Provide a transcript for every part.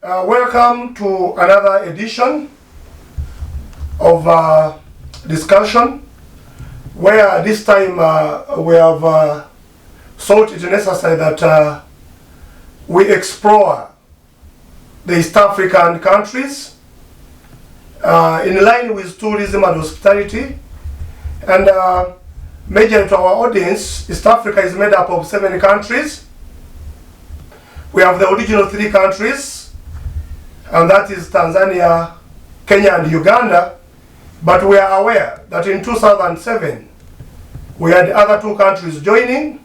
Welcome to another edition of discussion, where this time we have thought it necessary that we explore the East African countries in line with tourism and hospitality. And major to our audience, East Africa is made up of 7 countries. We have the original 3 countries, and that is Tanzania, Kenya, and Uganda. But we are aware that in 2007, we had other 2 countries joining,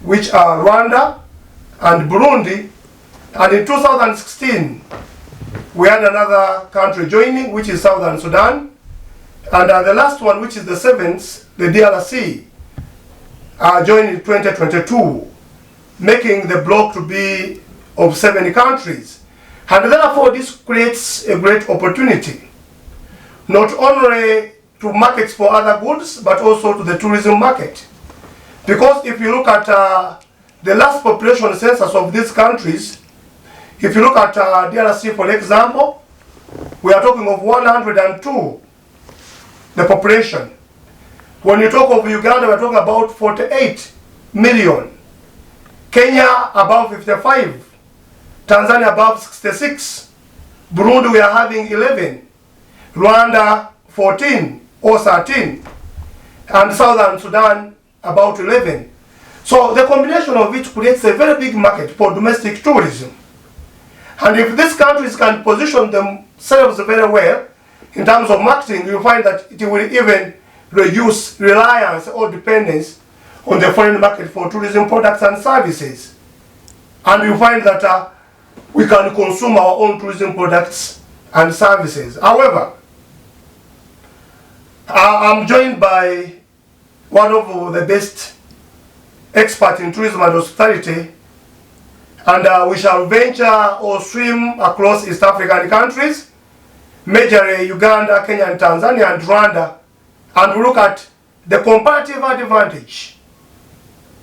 which are Rwanda and Burundi. And in 2016, we had another country joining, which is Southern Sudan. And the last one, which is the 7th, the DRC, joined in 2022, making the bloc to be of 7 countries. And therefore, this creates a great opportunity, not only to markets for other goods, but also to the tourism market. Because if you look at the last population census of these countries, if you look at DRC, for example, we are talking of 102, the population. When you talk of Uganda, we're talking about 48 million. Kenya, above 55. Tanzania, above 66. Burundi, we are having 11. Rwanda, 14 or 13. And Southern Sudan, about 11. So the combination of it creates a very big market for domestic tourism. And if these countries can position themselves very well in terms of marketing, you find that it will even reduce reliance or dependence on the foreign market for tourism products and services. And you find that we can consume our own tourism products and services. However, I'm joined by one of the best experts in tourism and hospitality, and we shall venture or swim across East African countries, majorly Uganda, Kenya, and Tanzania, and Rwanda, and we look at the comparative advantage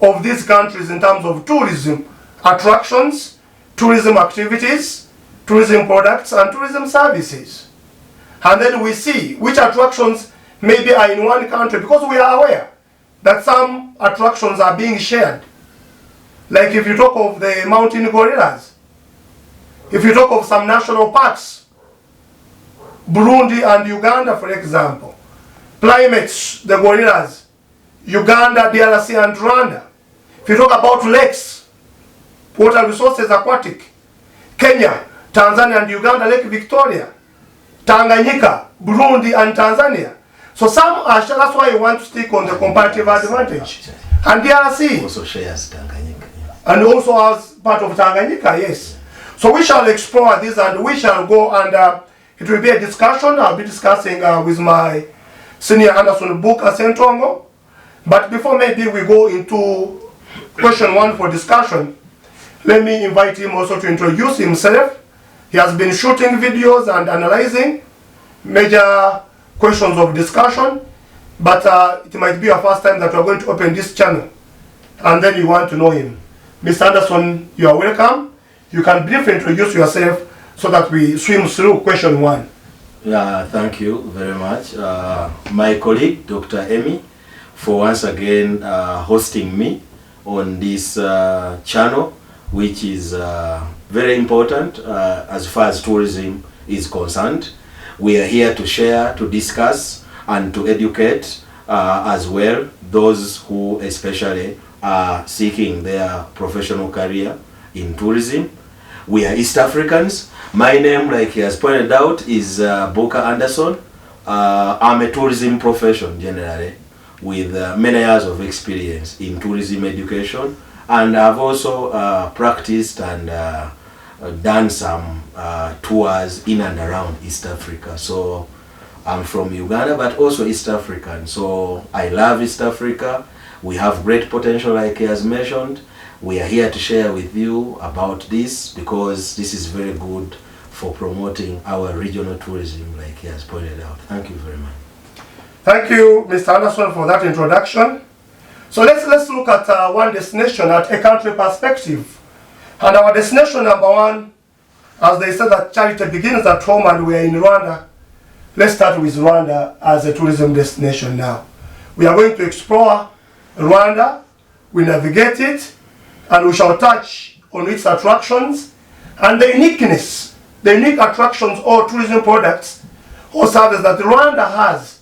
of these countries in terms of tourism attractions, tourism activities, tourism products, and tourism services. And then we see which attractions maybe are in one country, because we are aware that some attractions are being shared. Like if you talk of the mountain gorillas, if you talk of some national parks, Burundi and Uganda, for example, primates, the gorillas, Uganda, DRC, and Rwanda. If you talk about lakes, water resources, aquatic, Kenya, Tanzania, and Uganda, Lake Victoria, Tanganyika, Burundi, and Tanzania. So some are, that's why I want to stick on the comparative advantage. And DRC also shares Tanganyika. And also as part of Tanganyika, yes. So we shall explore this, and we shall go, and it will be a discussion. I'll be discussing with my senior Anderson Buka Sentongo. But before maybe we go into question 1 for discussion, let me invite him also to introduce himself. He has been shooting videos and analyzing major questions of discussion, but it might be your first time that we're going to open this channel, and then you want to know him. Mr. Anderson, you are welcome. You can briefly introduce yourself so that we swim through question 1. Yeah, thank you very much. My colleague, Dr. Emmy, for once again hosting me on this channel, which is very important as far as tourism is concerned. We are here to share, to discuss, and to educate as well those who especially are seeking their professional career in tourism. We are East Africans. My name, like he has pointed out, is Buka Anderson. I'm a tourism professional generally, with many years of experience in tourism education, and I've also practiced and done some tours in and around East Africa. So I'm from Uganda, but also East African. So I love East Africa. We have great potential, like he has mentioned. We are here to share with you about this because this is very good for promoting our regional tourism, like he has pointed out. Thank you very much. Thank you, Mr. Anderson, for that introduction. So let's look at one destination at a country perspective. And our destination number 1 as they said that charity begins at home and we are in Rwanda, let's start with Rwanda as a tourism destination now. We are going to explore Rwanda, we navigate it, and we shall touch on its attractions and the uniqueness, the unique attractions or tourism products or services that Rwanda has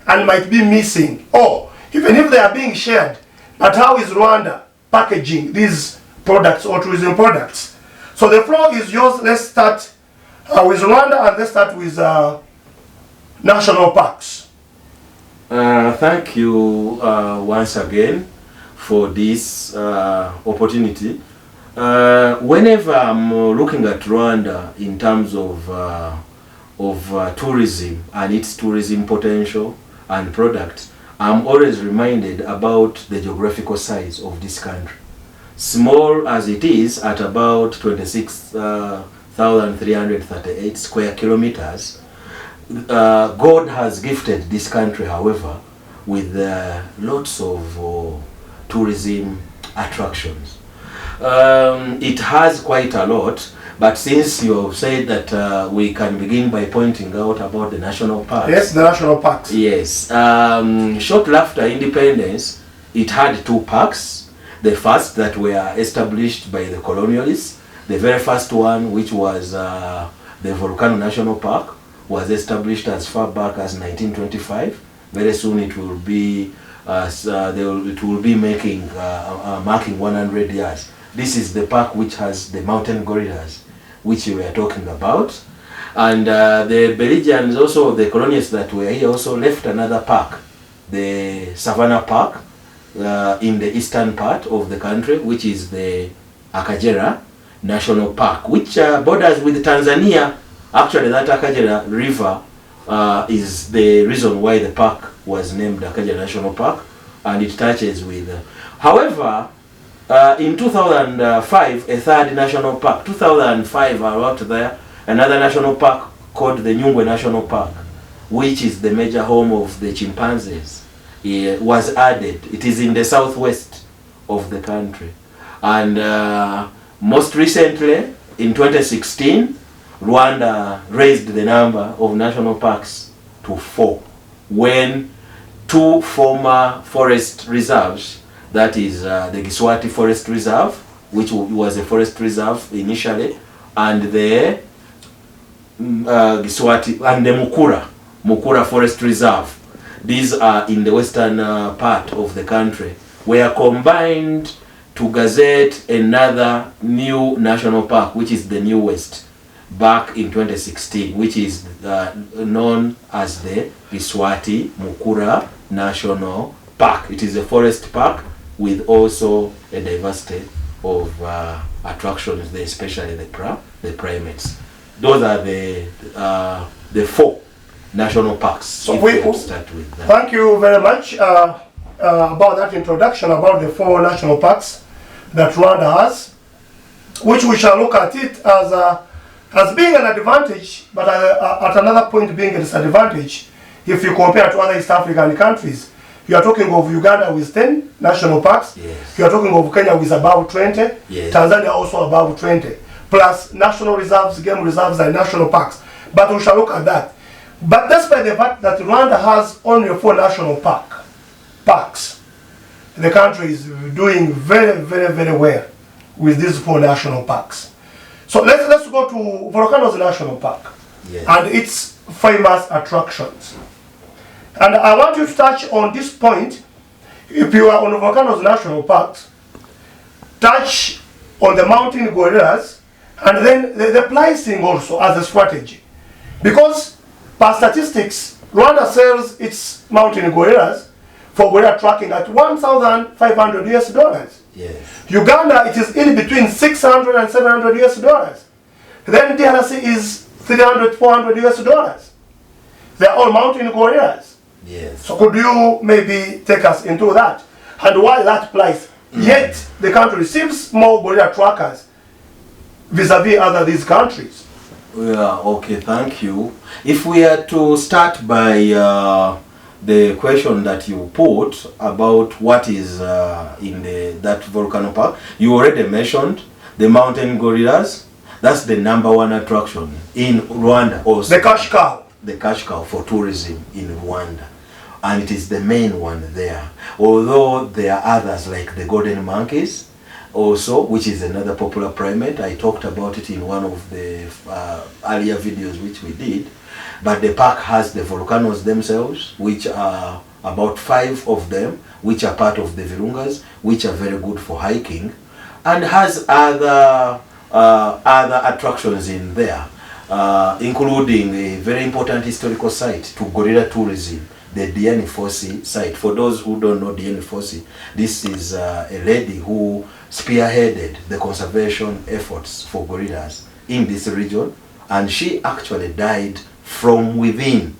and might be missing, or even if they are being shared, but how is Rwanda packaging these products or tourism products? So the floor is yours. Let's start with Rwanda, and let's start with national parks. Thank you once again for this opportunity. Whenever I'm looking at Rwanda in terms of tourism and its tourism potential and product, I'm always reminded about the geographical size of this country. Small as it is at about 26,338 square kilometers, God has gifted this country, however, with lots of tourism attractions. It has quite a lot, but since you have said that we can begin by pointing out about the national parks. Yes, the national parks. Yes. Shortly after independence, it had two parks. The first that were established by the colonialists. The very first one, which was the Volcanoes National Park, was established as far back as 1925. Very soon it will be making marking 100 years. This is the park which has the mountain gorillas, which we were talking about. And the Belgians, also the colonists that were here, also left another park, the Savannah Park, in the eastern part of the country, which is the Akagera National Park, which borders with Tanzania. Actually, that Akagera River is the reason why the park was named Akagera National Park, and it touches with... However, in 2005, a third national park, 2005 about there, another national park called the Nyungwe National Park, which is the major home of the chimpanzees, was added. It is in the southwest of the country. And most recently, in 2016, Rwanda raised the number of national parks to 4, when 2 former forest reserves, that is the Giswati Forest Reserve, which was a forest reserve initially, and the Giswati and the Mukura Forest Reserve. These are in the western part of the country, were combined to gazette another new national park, which is the New West, back in 2016, which is known as the Giswati Mukura National Park. It is a forest park with also a diversity of attractions there, especially the primates. Those are the 4 national parks. So we start with that. Thank you very much about that introduction about the 4 national parks that Rwanda has, which we shall look at it as being an advantage, but at another point being a disadvantage if you compare to other East African countries. You are talking of Uganda with 10 national parks. Yes. You are talking of Kenya with about 20. Yes. Tanzania also about 20. Plus national reserves, game reserves, and national parks. But we shall look at that. But despite the fact that Rwanda has only 4 national parks, the country is doing very, very, very well with these 4 national parks. So let's go to Volcanoes National Park. Yes. And its famous attractions. And I want you to touch on this point. If you are on Volcanoes National Park, touch on the mountain gorillas, and then the pricing also as a strategy. Because per statistics, Rwanda sells its mountain gorillas for gorilla tracking at $1,500 US. Yes. Uganda, it is in between $600 and $700 US. Then DRC is $300, $400 US. They are all mountain gorillas. Yes. So could you maybe take us into that? And why that price? Yet the country receives more gorilla trackers vis-a-vis other these countries. Yeah, okay, thank you. If we are to start by the question that you put about what is in that volcano park, you already mentioned the mountain gorillas, That's the #1 attraction in Rwanda also. The cash cow. The cash cow for tourism in Rwanda. And it is the main one there. Although there are others like the golden monkeys also, which is another popular primate. I talked about it in one of the earlier videos which we did. But the park has the volcanoes themselves, which are about 5 of them, which are part of the Virungas, which are very good for hiking, and has other attractions in there, including a very important historical site to gorilla tourism, the Diani Fossey site. For those who don't know Diani Fossey, this is a lady who spearheaded the conservation efforts for gorillas in this region, and she actually died from within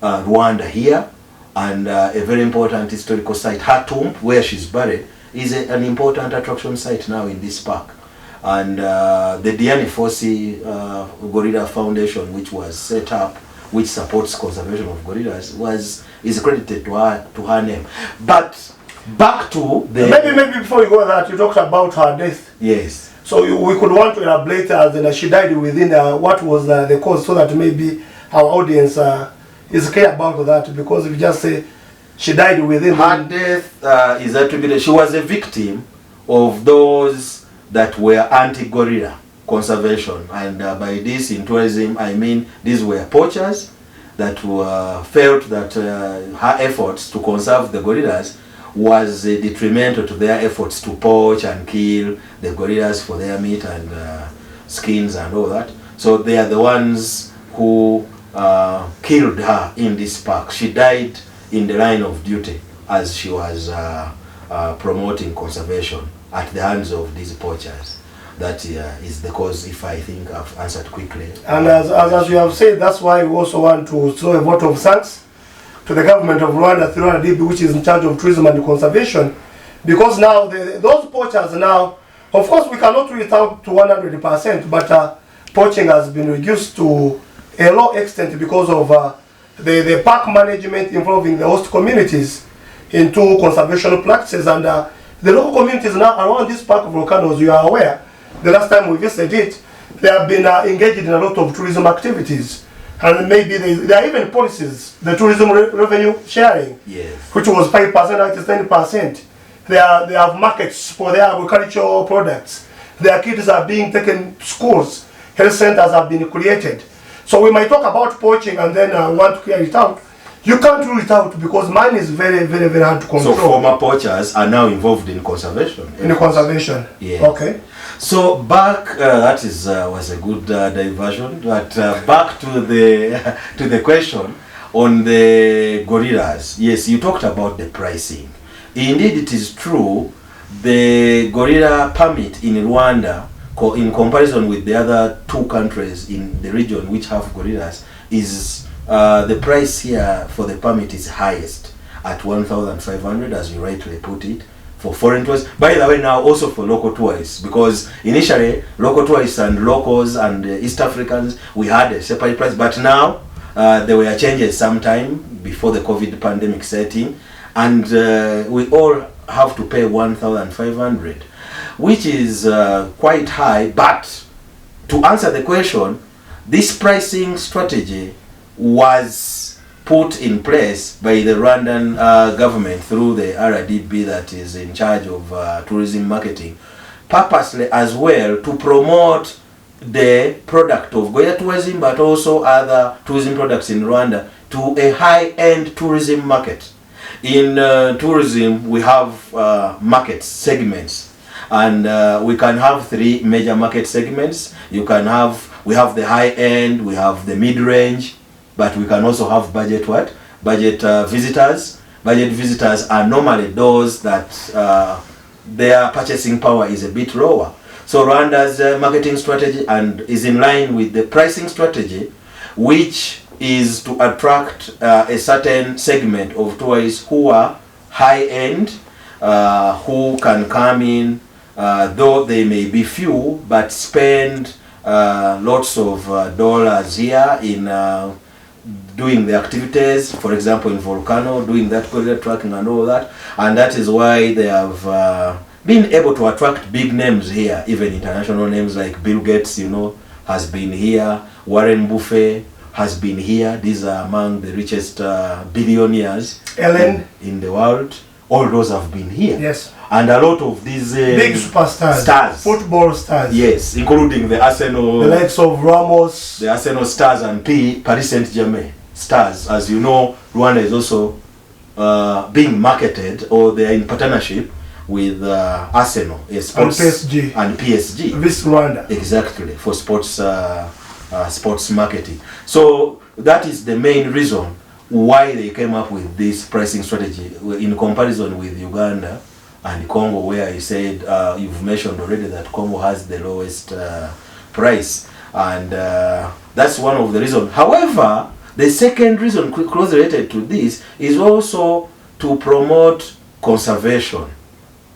Rwanda here, and a very important historical site. Her tomb, where she's buried, is an important attraction site now in this park. And the Diani Fossey Gorilla Foundation, which was set up, which supports conservation of gorillas, is credited to her name. But back to the... Maybe before you go that, you talked about her death. Yes. So we could want to elaborate as in she died within what was the cause, so that maybe our audience is clear about that, because if you just say she died within... Her death is attributed... She was a victim of those that were anti-gorilla conservation. And by this, in tourism, I mean these were poachers that felt that her efforts to conserve the gorillas was detrimental to their efforts to poach and kill the gorillas for their meat and skins and all that. So they are the ones who killed her in this park. She died in the line of duty as she was promoting conservation at the hands of these poachers. That is the cause, if I think I've answered quickly. And as you have said, that's why we also want to show a vote of thanks to the government of Rwanda through RDB, which is in charge of tourism and conservation, because now those poachers now, of course we cannot rule it out to 100%, but poaching has been reduced to a low extent because of the park management involving the host communities into conservation practices, and the local communities now around this park of Volcanoes, you are aware, the last time we visited it, they have been engaged in a lot of tourism activities. And maybe there are even policies, the tourism revenue sharing, yes, which was 5%, now it is 10%. They have markets for their agricultural products. Their kids are being taken to schools. Health centers have been created. So we might talk about poaching and then want to clear it out. You can't rule it out because mine is very, very, very hard to control. So former poachers are now involved in conservation. In conservation. Yeah. Okay. So back, that was a good diversion. But back to the question on the gorillas. Yes, you talked about the pricing. Indeed, it is true. The gorilla permit in Rwanda, in comparison with the other 2 countries in the region which have gorillas, is the price here for the permit is highest at 1,500, as you rightly put it, for foreign tourists. By the way, now also for local tourists, because initially local tourists and locals and East Africans, we had a separate price, but now there were changes sometime before the COVID pandemic set in, and we all have to pay 1,500, which is quite high. But to answer the question, this pricing strategy was put in place by the Rwandan government through the RDB that is in charge of tourism marketing, purposely as well to promote the product of gorilla tourism, but also other tourism products in Rwanda to a high-end tourism market. In tourism, we have market segments, and we can have 3 major market segments. We have the high-end, we have the mid-range, but we can also have budget visitors. Budget visitors are normally those that their purchasing power is a bit lower. So Rwanda's marketing strategy and is in line with the pricing strategy, which is to attract a certain segment of tourists who are high-end, who can come in, though they may be few, but spend lots of dollars here in doing the activities, for example in Volcano, doing that gorilla tracking and all that. And that is why they have been able to attract big names here, even international names like Bill Gates, you know, has been here. Warren Buffett has been here. These are among the richest billionaires in the world. All those have been here. Yes. And a lot of these big superstars, football stars. Yes, including the Arsenal, the likes of Ramos, the Arsenal stars and Paris Saint-Germain stars. As you know, Rwanda is also being marketed, or they are in partnership with Arsenal, sports, and PSG. This Rwanda. Exactly, for sports marketing. So that is the main reason why they came up with this pricing strategy in comparison with Uganda and Congo, where you said you've mentioned already that Congo has the lowest price, and that's one of the reasons. However, the second reason closely related to this is also to promote conservation.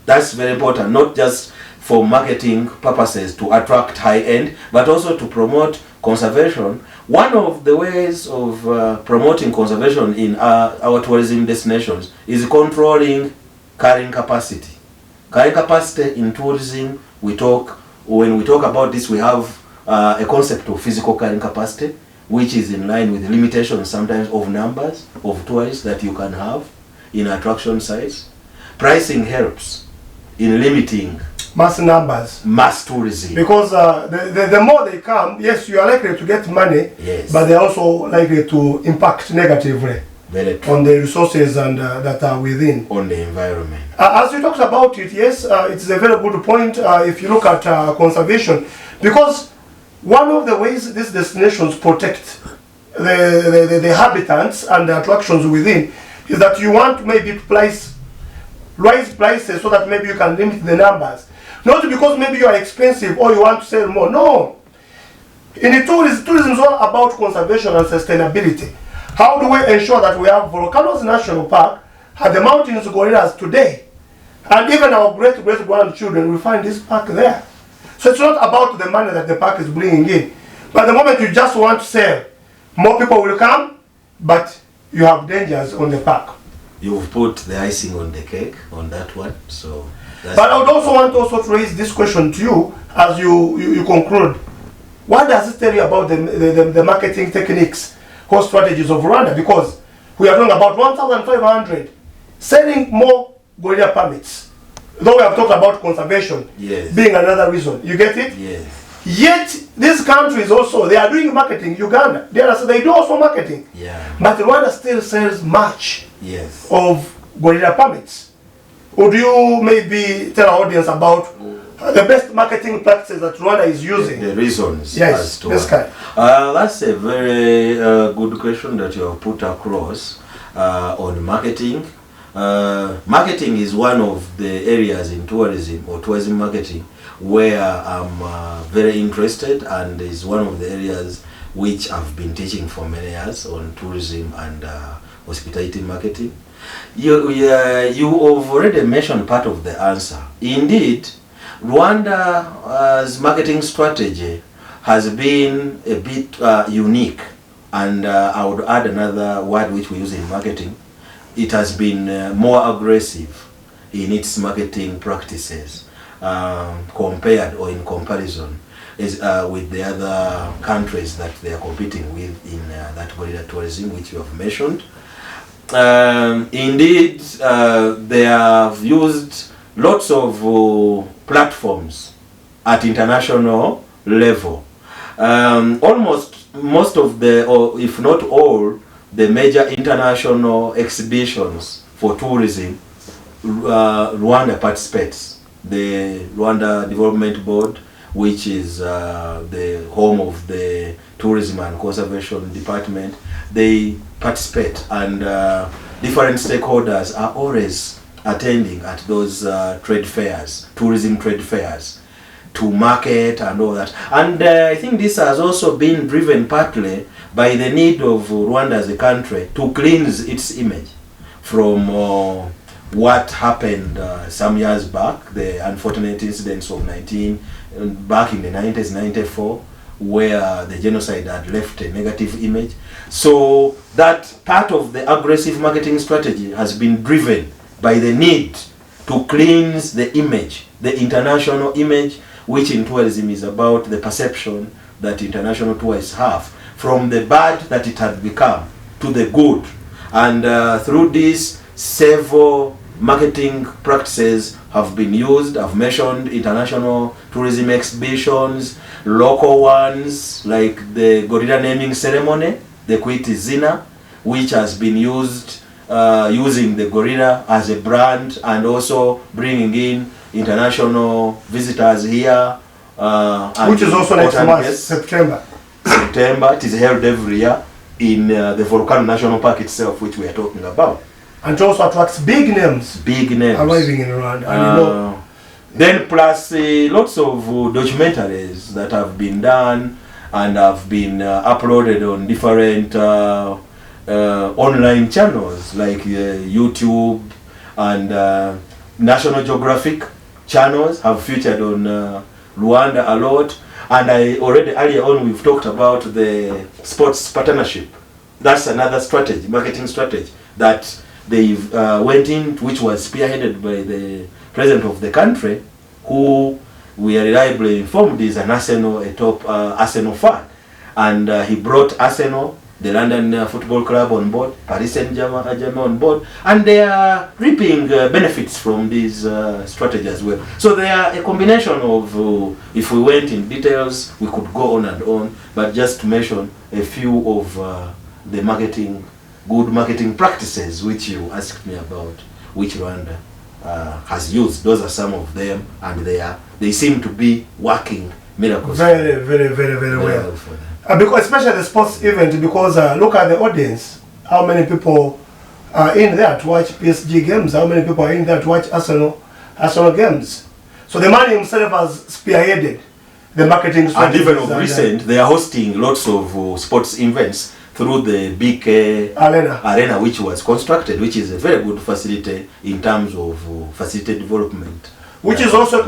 That's very important, not just for marketing purposes to attract high end, but also to promote conservation. One of the ways of promoting conservation in our tourism destinations is controlling carrying capacity. Carrying capacity in tourism, when we talk about this, we have a concept of physical carrying capacity, which is in line with the limitations sometimes of numbers of tourists that you can have in attraction sites. Pricing helps in limiting mass tourism. Because the more they come, yes, you are likely to get money, yes, but they are also likely to impact negatively on the resources and that are within. On the environment. As you talked about it, yes, it's a very good point if you look at conservation, because one of the ways these destinations protect the habitats and the attractions within is that you want maybe to raise prices so that maybe you can limit the numbers. Not because maybe you are expensive or you want to sell more. No. In the tourism is all about conservation and sustainability. How do we ensure that we have Volcanoes National Park and the mountains gorillas today? And even our great-great-grandchildren will find this park there. So it's not about the money that the park is bringing in. But the moment you just want to sell, more people will come, but you have dangers on the park. You've put the icing on the cake on that one. So. But I would also want to raise this question to you as you conclude. What does it tell you about the marketing techniques or strategies of Rwanda? Because we are talking about 1,500 selling more gorilla permits. Though we have talked about conservation, yes, being another reason. You get it? Yes. Yet these countries also, they are doing marketing. Uganda, they do also marketing. Yeah. But Rwanda still sells much, yes, of gorilla permits. Would you maybe tell our audience about the best marketing practices that Rwanda is using? The reasons. Yes, this kind. That's a very good question that you have put across on marketing. Marketing is one of the areas in tourism or tourism marketing where I'm very interested, and is one of the areas which I've been teaching for many years on tourism and hospitality marketing. You have already mentioned part of the answer. Indeed, Rwanda's marketing strategy has been a bit unique, and I would add another word which we use in marketing. It has been more aggressive in its marketing practices compared or in comparison with the other countries that they are competing with in that gorilla tourism which you have mentioned. Indeed, they have used lots of platforms at international level. Almost most of the, or if not all, the major international exhibitions for tourism, Rwanda participates. The Rwanda Development Board, which is the home of the Tourism and Conservation Department, they participate, and different stakeholders are always attending at those trade fairs, tourism trade fairs, to market and all that. And I think this has also been driven partly by the need of Rwanda as a country to cleanse its image from what happened some years back, the unfortunate incidents of back in the 90s, 94, where the genocide had left a negative image. So that part of the aggressive marketing strategy has been driven by the need to cleanse the image, the international image, which in tourism is about the perception that international tourists have, from the bad that it had become to the good. And through this, several marketing practices have been used. I've mentioned international tourism exhibitions, local ones like the gorilla naming ceremony, the Kwiti Zina, which has been used using the gorilla as a brand and also bringing in international visitors here. Which is also next month, September. September. It is held every year in the Volcano National Park itself, which we are talking about. And it also attracts big names. Big names. Arriving in Rwanda. And then plus lots of documentaries that have been done and have been uploaded on different online channels like YouTube and National Geographic channels have featured on Rwanda a lot. And I already earlier on we've talked about the sports partnership. That's another strategy, marketing strategy that they went in, which was spearheaded by the president of the country, who we are reliably informed is an Arsenal, a top Arsenal fan. And he brought Arsenal, the London Football Club on board, Paris Saint-Germain on board, and they are reaping benefits from this strategy as well. So they are a combination of, if we went in details, we could go on and on, but just to mention a few of the good marketing practices which you asked me about, which Rwanda has used. Those are some of them, and they seem to be working miracles. Very, very, very, very well. For them. Because especially the sports event, because look at the audience, how many people are in there to watch PSG games, how many people are in there to watch Arsenal games. So the man himself has spearheaded the marketing strategy. And even of recent, they are hosting lots of sports events through the big arena which was constructed, which is a very good facility in terms of facility development. Which is also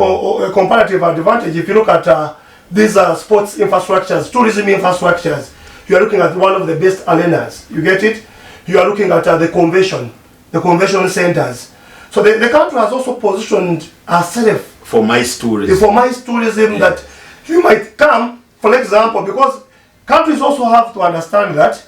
a comparative advantage. If you look at these sports infrastructures, tourism infrastructures, you are looking at one of the best arenas. You get it? You are looking at the convention centers. So the country has also positioned herself for MICE tourism. For MICE tourism, yeah. That you might come, for example, because countries also have to understand that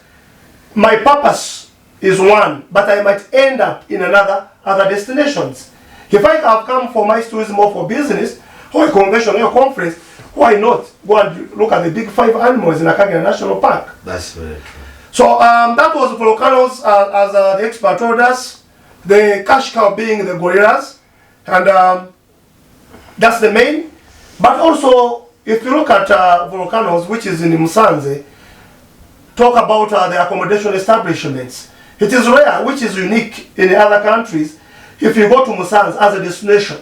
my purpose is one, but I might end up in other destinations. If I have come for MICE tourism or for business, or a convention or a conference, why not go and look at the big 5 animals in Akagera National Park? That's very true. So that was Volcanoes, as the expert told us, the cash cow being the gorillas, and that's the main. But also, if you look at Volcanoes, which is in Musanze, talk about the accommodation establishments. It is rare, which is unique in other countries. If you go to Musanze as a destination,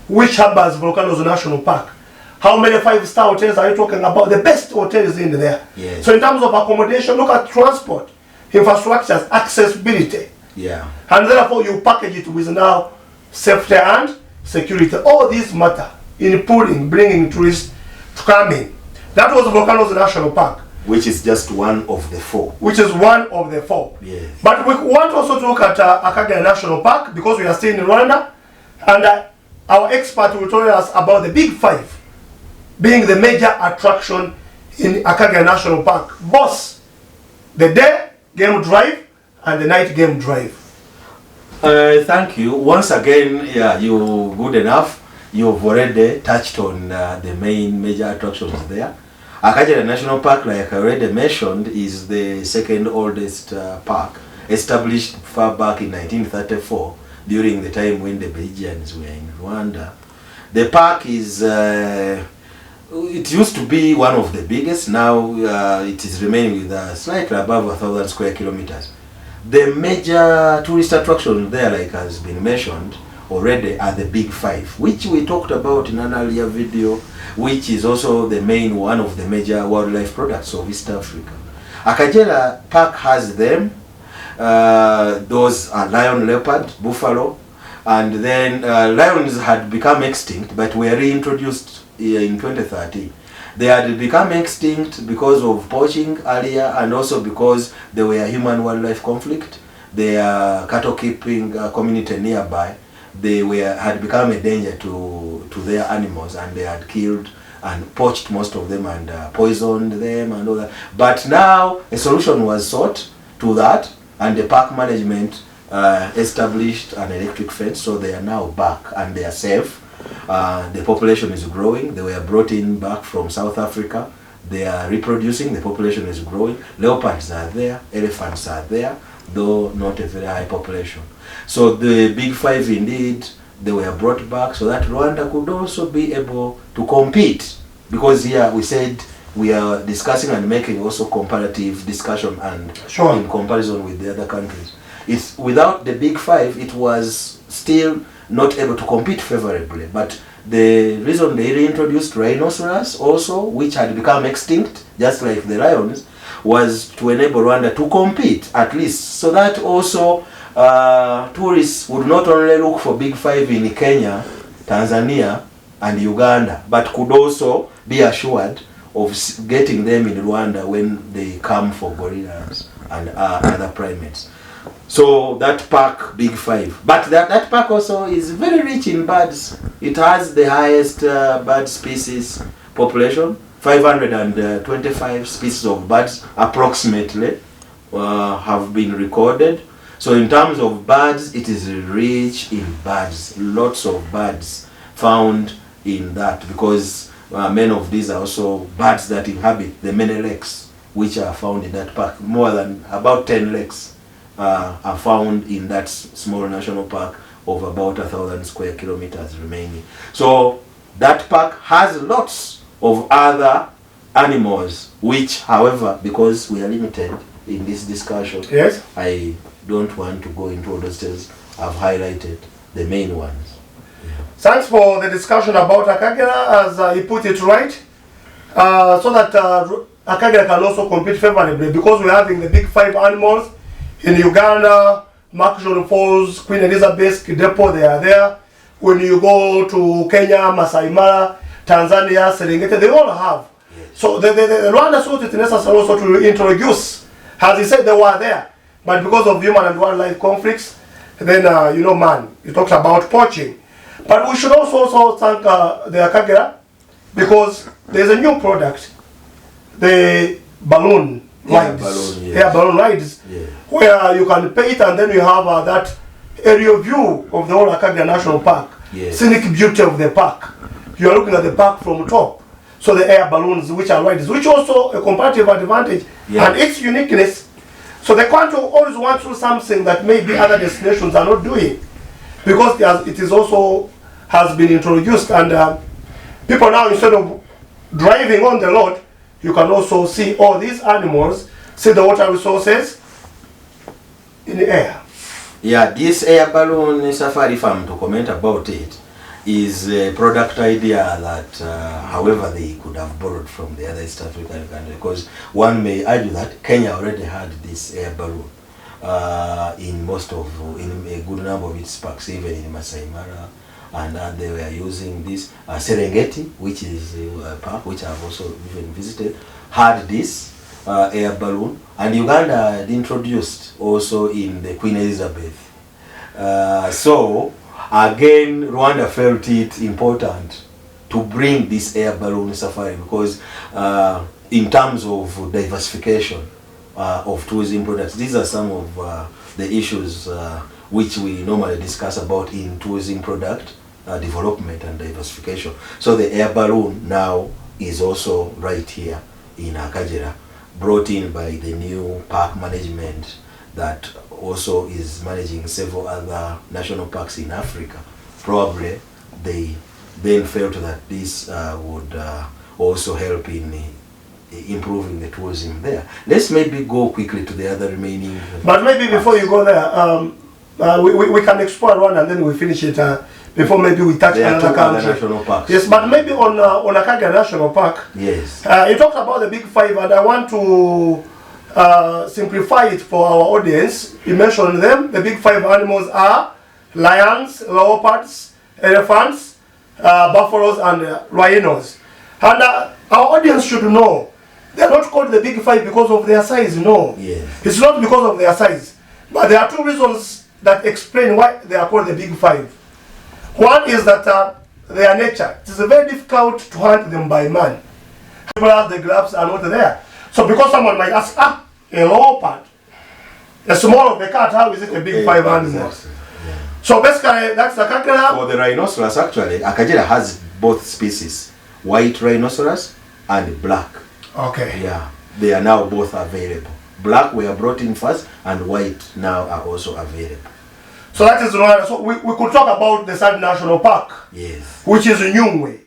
which harbors Volcanoes National Park, how many 5-star hotels are you talking about? The best hotels in there. Yes. So in terms of accommodation, look at transport, infrastructures, accessibility. Yeah. And therefore you package it with now safety and security. All these matter in bringing tourists to come in. That was Volcanoes National Park. Which is just one of the 4. Which is one of the 4. Yes. But we want also to look at Akagera National Park, because we are still in Rwanda, and our expert will tell us about the big 5 being the major attraction in Akagera National Park. Both the day game drive and the night game drive. Thank you. Once again, yeah, you're good enough. You've already touched on the main major attractions there. Akagera National Park, like I already mentioned, is the second oldest park, established far back in 1934 during the time when the Belgians were in Rwanda. The park is, it used to be one of the biggest. Now it is remaining with slightly above 1,000 square kilometers. The major tourist attractions there, like has been mentioned already, are the big 5, which we talked about in an earlier video, which is also the main one of the major wildlife products of East Africa. Akagera Park has them. Those are lion, leopard, buffalo, and then lions had become extinct, but were reintroduced in 2013. They had become extinct because of poaching earlier, and also because there were human-wildlife conflict. Their cattle-keeping community nearby, they had become a danger to their animals, and they had killed and poached most of them and poisoned them and all that. But now a solution was sought to that, and the park management established an electric fence, so they are now back and they are safe. The population is growing. They were brought in back from South Africa. They are reproducing. The population is growing. Leopards are there. Elephants are there, though not a very high population. So the big five, indeed, they were brought back so that Rwanda could also be able to compete. Because here we said we are discussing and making also comparative discussion and in comparison with the other countries. It's without the big five, it was still not able to compete favorably. But the reason they reintroduced rhinoceros also, which had become extinct, just like the lions, was to enable Rwanda to compete at least, so that also tourists would not only look for big five in Kenya, Tanzania, and Uganda, but could also be assured of getting them in Rwanda when they come for gorillas and other primates. So that park, Big Five. But that park also is very rich in birds. It has the highest bird species population. 525 species of birds approximately have been recorded. So in terms of birds, it is rich in birds. Lots of birds found in that, because many of these are also birds that inhabit the many lakes which are found in that park. More than about 10 lakes are found in that small national park of about 1,000 square kilometers remaining. So that park has lots of other animals, which, however, because we are limited in this discussion, yes, I don't want to go into all those details. I've highlighted the main ones. Thanks for the discussion about Akagera, as he put it right, so that Akagera can also compete favorably, because we're having the big five animals in Uganda. Makshon Falls, Queen Elizabeth, Kidepo, they are there. When you go to Kenya, Masai Mara, Tanzania, Serengeti, they all have. Yes. So the Rwanda thought it necessary also to introduce, as he said, they were there, but because of human and wildlife conflicts, then man, he talks about poaching. But we should also thank the Akagera, because there's a new product, the balloon rides, air balloon rides, where you can pay it and then you have that aerial view of the whole Akagera National Park, scenic beauty of the park. You are looking at the park from top. So the air balloons, which are rides, which also a comparative advantage and its uniqueness. So the country always wants to do something that maybe other destinations are not doing, because it is also has been introduced, and people now, instead of driving on the road, you can also see all these animals, see the water resources in the air. Yeah, this air balloon safari farm, to comment about it, is a product idea that, however, they could have borrowed from the other East African countries, because one may argue that Kenya already had this air balloon in a good number of its parks, even in Masai Mara, and they were using this. Serengeti, which is a park which I've also even visited, had this air balloon, and Uganda had introduced also in the Queen Elizabeth. So again, Rwanda felt it important to bring this air balloon safari, because in terms of diversification of tourism products, these are some of the issues which we normally discuss about in tourism product development and diversification. So the air balloon now is also right here in Akagera, brought in by the new park management that also is managing several other national parks in Africa. Probably they then felt that this would also help in improving the tourism there. Let's maybe go quickly to the other remaining. But maybe before you go there, we can explore one and then we finish it. Before maybe we touch another country. National parks. Yes, but maybe on Akagera National Park. Yes. You talked about the big five, and I want to simplify it for our audience. You mentioned them. The big five animals are lions, leopards, elephants, buffaloes, and rhinos. And our audience should know, they are not called the big five because of their size, no. Yes. It's not because of their size. But there are two reasons that explain why they are called the big five. One is that their nature. It is very difficult to hunt them by man. People have the gloves are not there. So because someone might ask, a leopard, a small of the cat, how is it a big five animals? Yeah. So basically, that's the kakela. For the rhinoceros, actually, Akajira has both species, white rhinoceros and black. Okay. Yeah, they are now both available. Black were brought in first, and white now are also available. So that is Rwanda. So we could talk about the Sad National Park, Yes. which is Nyungwe.